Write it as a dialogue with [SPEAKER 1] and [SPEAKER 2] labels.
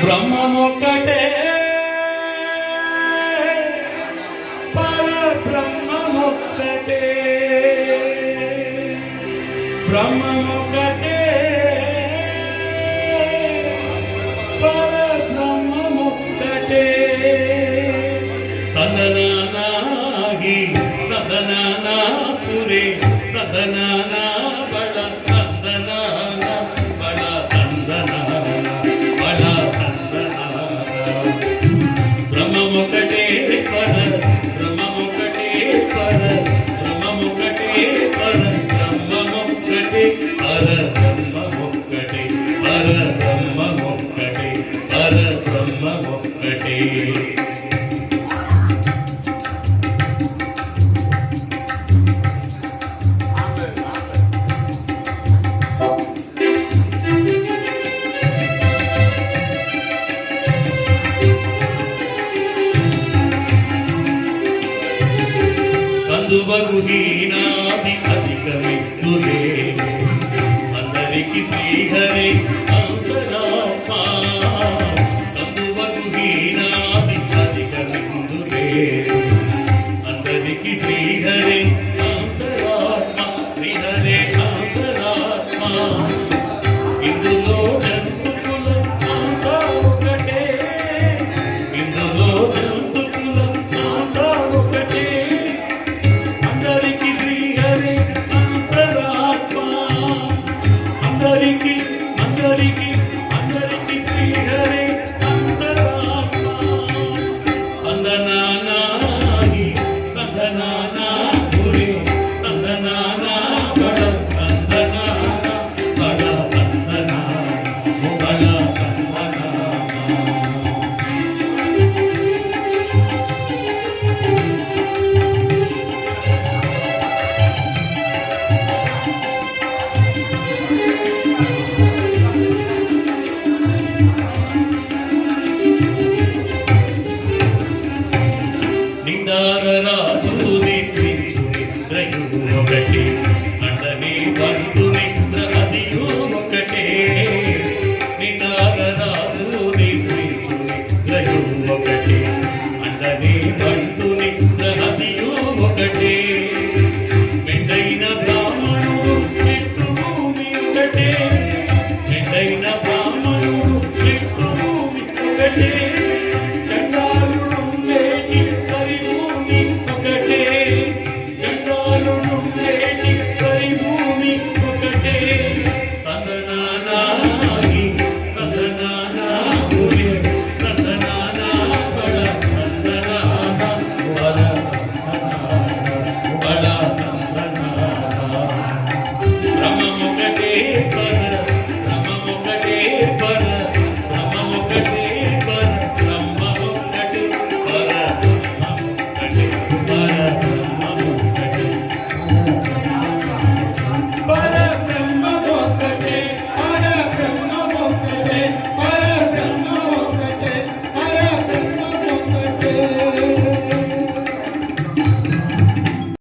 [SPEAKER 1] బ్రహ్మమొక్కటే పరబ్రహ్మమొక్కటే బ్రహ్మమొక్కటే పరబ్రహ్మమొక్కటే తదనానాహి తదనానాపురే తదనానా బళ తందనాన బళ తందనాన బళ తందనాన బ్రహ్మమొక్కటే పర బ్రహ్మమొక్కటే పర బ్రహ్మమొక్కటే పర బ్రహ్మమొక్కటే పర బ్రహ్మమొక్కటే పర బ్రహ్మమొక్కటే పర బ్రహ్మమొక్కటే అందువగుహీనాది అధికమిత్తులే అందరికి శ్రీహరే అంతరాత్మ అందువగుహీనాది అధికమిత్తులే అందరికి శ్రీహరే అంతరాత్మ శ్రీహరే అంతరాత్మ ఇందులో జంతుకుల అంతా ఒకటే ఇందులో జంతుకుల అంతా ఒకటే అందరికి శ్రీహరే అంతరాత్మ అందనానాహి తందనానాపురే తందనానా బళ తందనాన బళ తందనాన బళ తందనాన రాజుని నిద్రయు ఒకటే అండని బంటు నిద్ర అదియు ఒకటే నిదార రాజుని నిద్రయు ఒకటే అండని బంటు నిద్ర అదియు ఒకటే మెండైన బ్రాహ్మణుడు మెట్టు భూమి ఒకటే మెండైన బ్రాహ్మణుడు మెట్టు భూమి ఒకటే